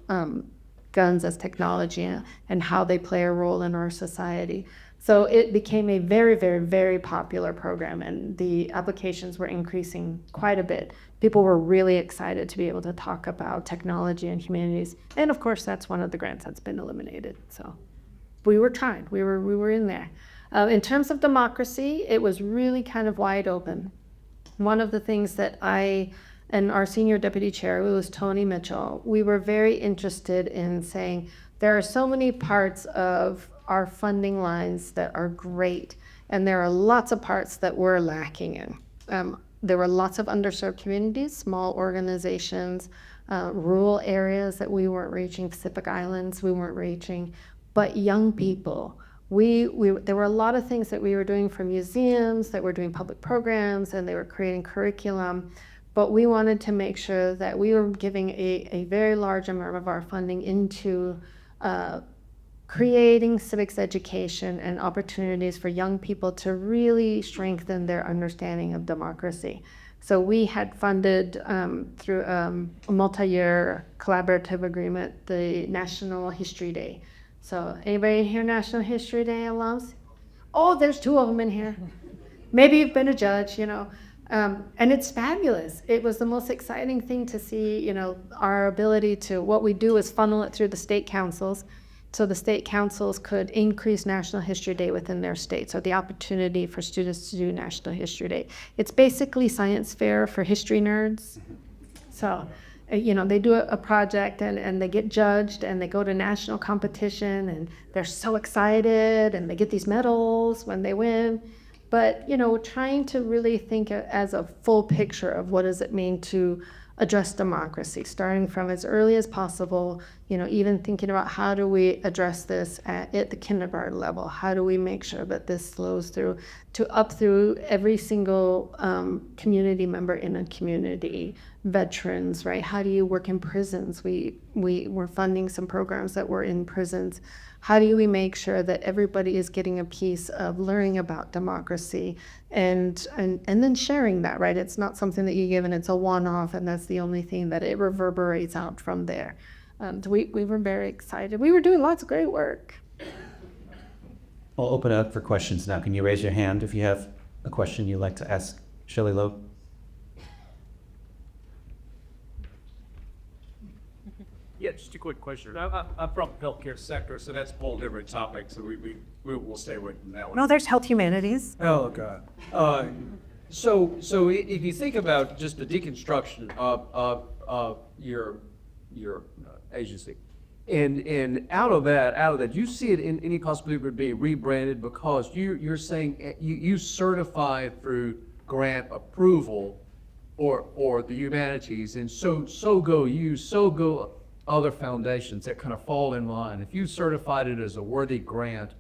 guns as technology and how they play a role in our society. So it became a very, very, very popular program, and the applications were increasing quite a bit. People were really excited to be able to talk about technology and humanities. And of course, that's one of the grants that's been eliminated. So we were trying, we were in there. In terms of democracy, it was really kind of wide open. One of the things that I and our senior deputy chair, who was Tony Mitchell, we were very interested in saying there are so many parts of our funding lines that are great, and there are lots of parts that we're lacking in. There were lots of underserved communities, small organizations, rural areas that we weren't reaching, Pacific Islands we weren't reaching, but young people. There were a lot of things that we were doing for museums, that were doing public programs, and they were creating curriculum. But we wanted to make sure that we were giving a very large amount of our funding into creating civics education and opportunities for young people to really strengthen their understanding of democracy. So we had funded through a multi-year collaborative agreement, the National History Day. So anybody here National History Day alums? Oh, there's 2 of them in here. Maybe you've been a judge, you know. And it's fabulous. It was the most exciting thing to see, you know, our ability to, what we do is funnel it through the state councils. So the state councils could increase National History Day within their state. So the opportunity for students to do National History Day. It's basically science fair for history nerds. So, you know, they do a project and they get judged and they go to national competition and they're so excited and they get these medals when they win. But, you know, trying to really think as a full picture of what does it mean to address democracy, starting from as early as possible, you know, even thinking about how do we address this at the kindergarten level? How do we make sure that this flows through to up through every single community member in a community, veterans, right? How do you work in prisons? We were funding some programs that were in prisons. How do we make sure that everybody is getting a piece of learning about democracy and then sharing that, right? It's not something that you give and it's a one-off and that's the only thing that it reverberates out from there. So we were very excited. We were doing lots of great work. I'll open it up for questions now. Can you raise your hand if you have a question you'd like to ask Shelly Lowe? Yeah, just a quick question. I'm from the healthcare sector, so that's a whole different topic, so we will stay away from that one. No, there's health humanities. Oh, God. So if you think about just the deconstruction of your agency, and out of that, you see it in any possibility of being rebranded because you're saying you certify through grant approval or the humanities, and so go other foundations that kind of fall in line. If you certified it as a worthy grant,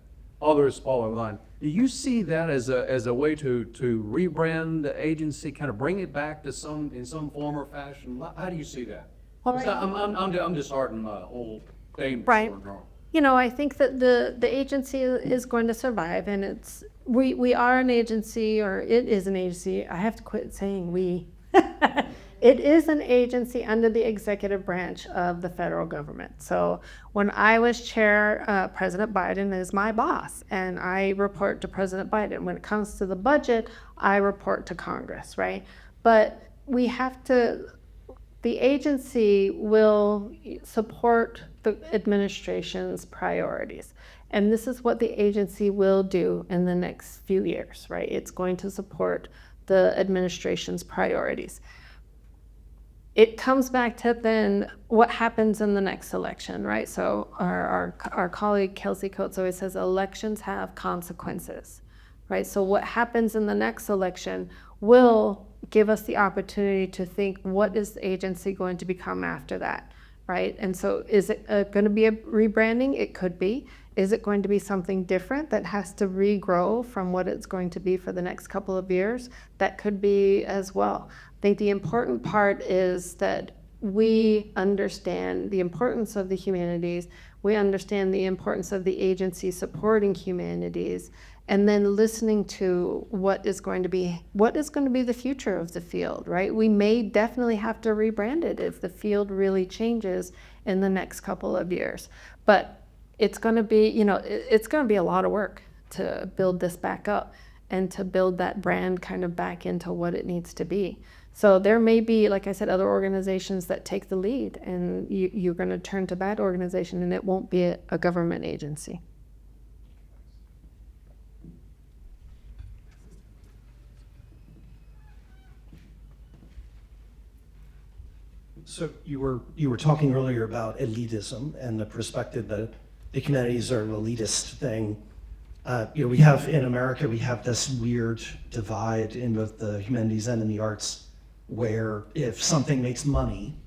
others fall in line. Do you see that as a way to rebrand the agency, kind of bring it back to in some form or fashion? How do you see that? Well, right. I'm disheartened by the whole thing. Right. You know, I think that the agency is going to survive, and we are an agency, or it is an agency. I have to quit saying we. It is an agency under the executive branch of the federal government. So when I was chair, President Biden is my boss, and I report to President Biden. When it comes to the budget, I report to Congress, right? But we have to, the agency will support the administration's priorities. And this is what the agency will do in the next few years, right? It's going to support the administration's priorities. It comes back to then what happens in the next election, right? So our colleague Kelsey Coates always says elections have consequences, right? So what happens in the next election will give us the opportunity to think, what is the agency going to become after that, right? And so is it going to be a rebranding? It could be. Is it going to be something different that has to regrow from what it's going to be for the next couple of years? That could be as well. I think the important part is that we understand the importance of the humanities, we understand the importance of the agency supporting humanities, and then listening to what is going to be the future of the field, right? We may definitely have to rebrand it if the field really changes in the next couple of years. But it's going to be, it's going to be a lot of work to build this back up and to build that brand kind of back into what it needs to be. So there may be, like I said, other organizations that take the lead, and you're going to turn to that organization, and it won't be a government agency. So you were talking earlier about elitism and the perspective that the humanities are an elitist thing. We have in America, we have this weird divide in both the humanities and in the arts, where if something makes money,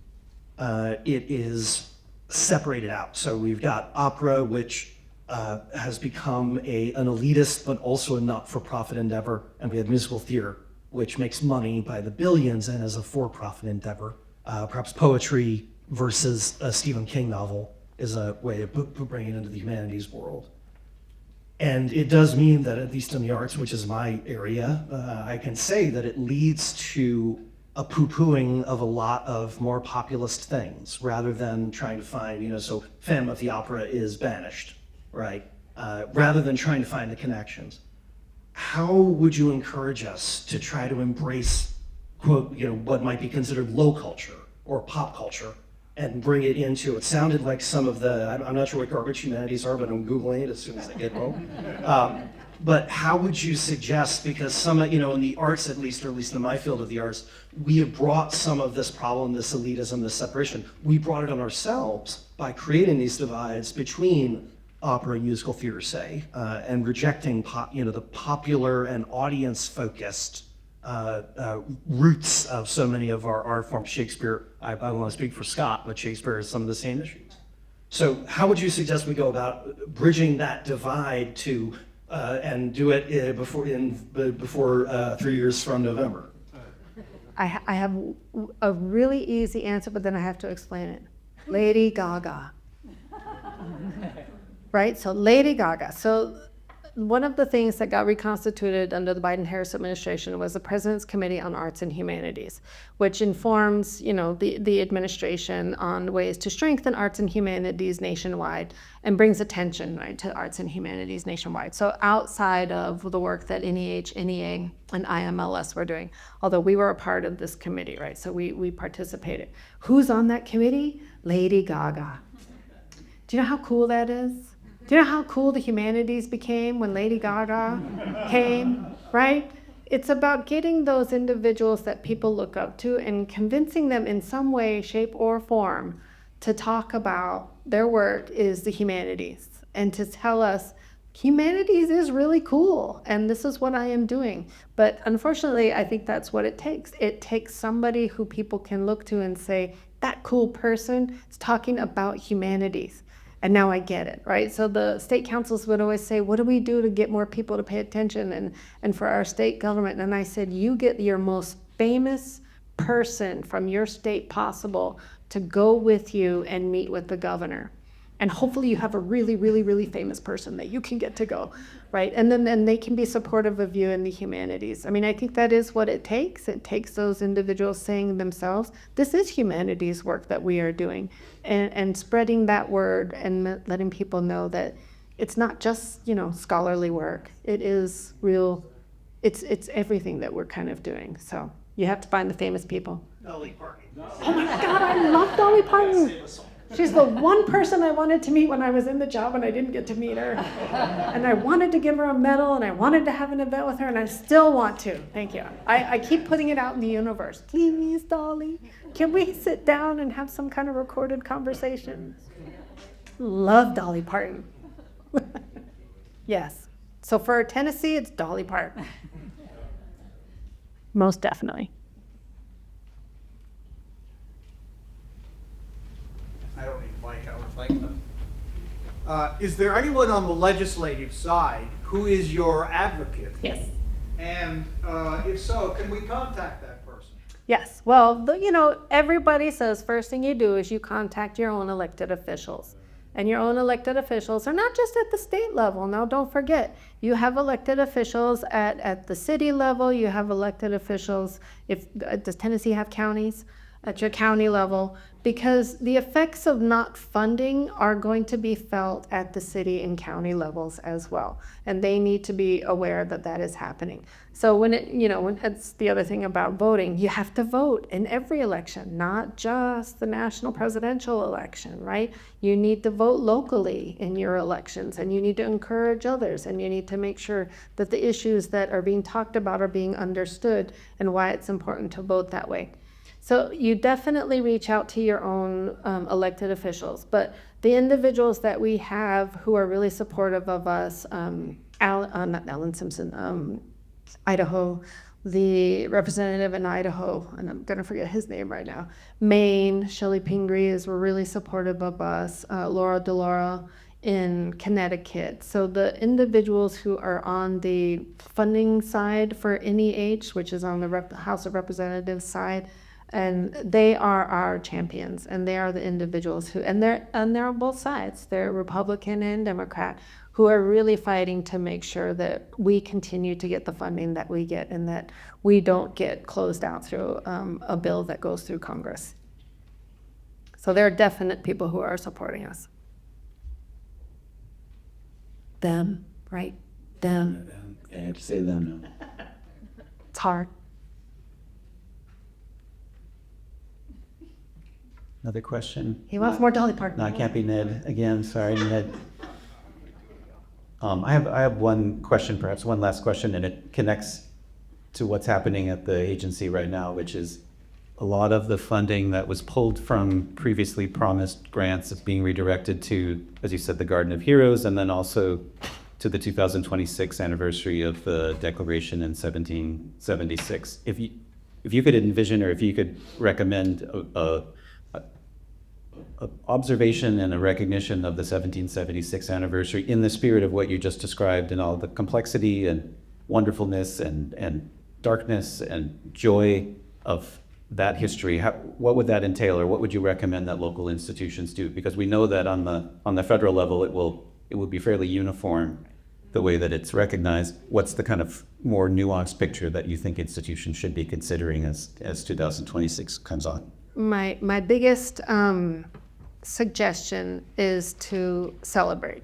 it is separated out. So we've got opera, which has become an elitist, but also a not-for-profit endeavor. And we have musical theater, which makes money by the billions and is a for-profit endeavor. Perhaps poetry versus a Stephen King novel is a way of bringing it into the humanities world. And it does mean that, at least in the arts, which is my area, I can say that it leads to a poo-pooing of a lot of more populist things, rather than trying to find, so Phantom of the Opera is banished, right? Rather than trying to find the connections. How would you encourage us to try to embrace, quote, what might be considered low culture or pop culture, and bring it into, it sounded like some of I'm not sure what garbage humanities are, but I'm Googling it as soon as I get home. But how would you suggest, because some, in the arts at least, or at least in my field of the arts, we have brought some of this problem, this elitism, this separation, we brought it on ourselves by creating these divides between opera and musical theater, say, and rejecting the popular and audience-focused roots of so many of our art forms. Shakespeare, I don't want to speak for Scott, but Shakespeare has some of the same issues. So how would you suggest we go about bridging that divide to and do it before 3 years from November? I have a really easy answer, but then I have to explain it. Lady Gaga. Right? So Lady Gaga. So one of the things that got reconstituted under the Biden-Harris administration was the President's Committee on Arts and Humanities, which informs, the administration on ways to strengthen arts and humanities nationwide and brings attention, right, to arts and humanities nationwide. So outside of the work that NEH, NEA, and IMLS were doing, although we were a part of this committee, right, so we participated. Who's on that committee? Lady Gaga. Do you know how cool that is? Do you know how cool the humanities became when Lady Gaga came, right? It's about getting those individuals that people look up to and convincing them in some way, shape, or form to talk about their work is the humanities, and to tell us humanities is really cool and this is what I am doing. But unfortunately, I think that's what it takes. It takes somebody who people can look to and say, that cool person is talking about humanities. And now I get it, right? So the state councils would always say, what do we do to get more people to pay attention and for our state government? And I said, you get your most famous person from your state possible to go with you and meet with the governor. And hopefully you have a really, really, really famous person that you can get to go, right? And then they can be supportive of you in the humanities. I mean, I think that is what it takes. It takes those individuals saying themselves, this is humanities work that we are doing, and spreading that word and letting people know that it's not just, scholarly work. It is real, it's everything that we're kind of doing. So you have to find the famous people. Dolly Parton. Oh my God, I love Dolly Parton. She's the one person I wanted to meet when I was in the job and I didn't get to meet her. And I wanted to give her a medal and I wanted to have an event with her and I still want to. Thank you. I keep putting it out in the universe. Please, Dolly, can we sit down and have some kind of recorded conversation? Love Dolly Parton. Yes. So for Tennessee, it's Dolly Parton. Most definitely. I don't even like how it's like that. Is there anyone on the legislative side who is your advocate? Yes. And if so, can we contact that person? Yes. Well, everybody says first thing you do is you contact your own elected officials. And your own elected officials are not just at the state level. Now, don't forget, you have elected officials at the city level. You have elected officials, does Tennessee have counties? At your county level, because the effects of not funding are going to be felt at the city and county levels as well. And they need to be aware that that is happening. So when it's the other thing about voting, you have to vote in every election, not just the national presidential election, right? You need to vote locally in your elections, and you need to encourage others, and you need to make sure that the issues that are being talked about are being understood and why it's important to vote that way. So you definitely reach out to your own elected officials, but the individuals that we have who are really supportive of us, not Alan Simpson, Idaho, the representative in Idaho, and I'm going to forget his name right now, Maine, Shelly Pingree were really supportive of us, Laura DeLaura in Connecticut. So the individuals who are on the funding side for NEH, which is on the House of Representatives side, and they are our champions, and they are the individuals who, and they're on both sides. They're Republican and Democrat, who are really fighting to make sure that we continue to get the funding that we get, and that we don't get closed out through a bill that goes through Congress. So there are definite people who are supporting us. Them, right? Them. I have to say them now. It's hard. Another question? He wants more Dolly Parton. No, it can't be Ned again. Sorry, Ned. I have one question, perhaps one last question, and it connects to what's happening at the agency right now, which is a lot of the funding that was pulled from previously promised grants is being redirected to, as you said, the Garden of Heroes, and then also to the 2026 anniversary of the Declaration in 1776. If you could envision, or if you could recommend a observation and a recognition of the 1776 anniversary in the spirit of what you just described, and all the complexity and wonderfulness and darkness and joy of that history, what would that entail, or what would you recommend that local institutions do? Because we know that on the federal level, it will be fairly uniform the way that it's recognized. What's the kind of more nuanced picture that you think institutions should be considering as 2026 comes on? My biggest suggestion is to celebrate.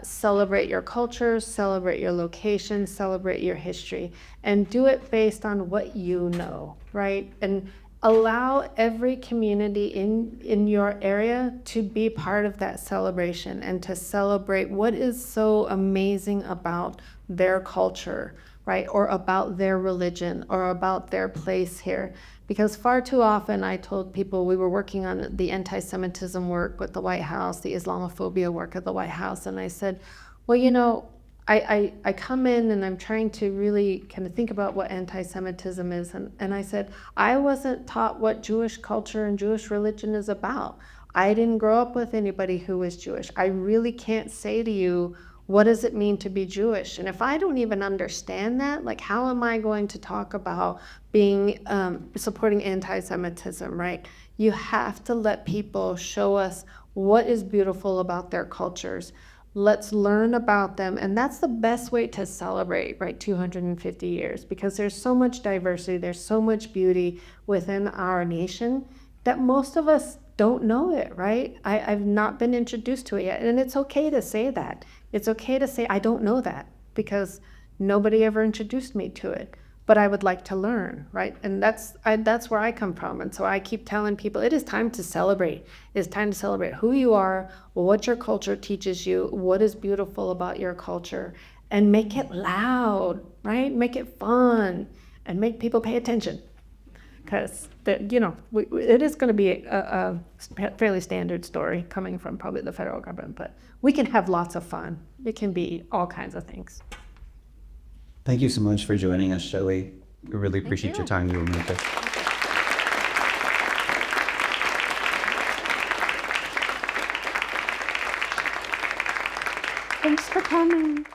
Celebrate your culture, celebrate your location, celebrate your history, and do it based on what you know, right? And allow every community in your area to be part of that celebration, and to celebrate what is so amazing about their culture, right? Or about their religion, or about their place here. Because far too often I told people, we were working on the anti-Semitism work with the White House, the Islamophobia work at the White House, and I said, well, I come in and I'm trying to really kind of think about what anti-Semitism is, and I said, I wasn't taught what Jewish culture and Jewish religion is about. I didn't grow up with anybody who was Jewish. I really can't say to you, what does it mean to be Jewish? And if I don't even understand that, like, how am I going to talk about being supporting anti-Semitism, right? You have to let people show us what is beautiful about their cultures. Let's learn about them, and that's the best way to celebrate, right, 250 years, because there's so much diversity, there's so much beauty within our nation that most of us don't know it, right? I've not been introduced to it yet, and it's okay to say that. It's okay to say, I don't know that, because nobody ever introduced me to it, but I would like to learn, right? And that's where I come from. And so I keep telling people, it is time to celebrate. It's time to celebrate who you are, what your culture teaches you, what is beautiful about your culture, and make it loud, right? Make it fun, and make people pay attention. Because it is going to be a fairly standard story coming from probably the federal government, but we can have lots of fun. It can be all kinds of things. Thank you so much for joining us, Shelly. We really appreciate your time. You were Memphis. Thanks for coming.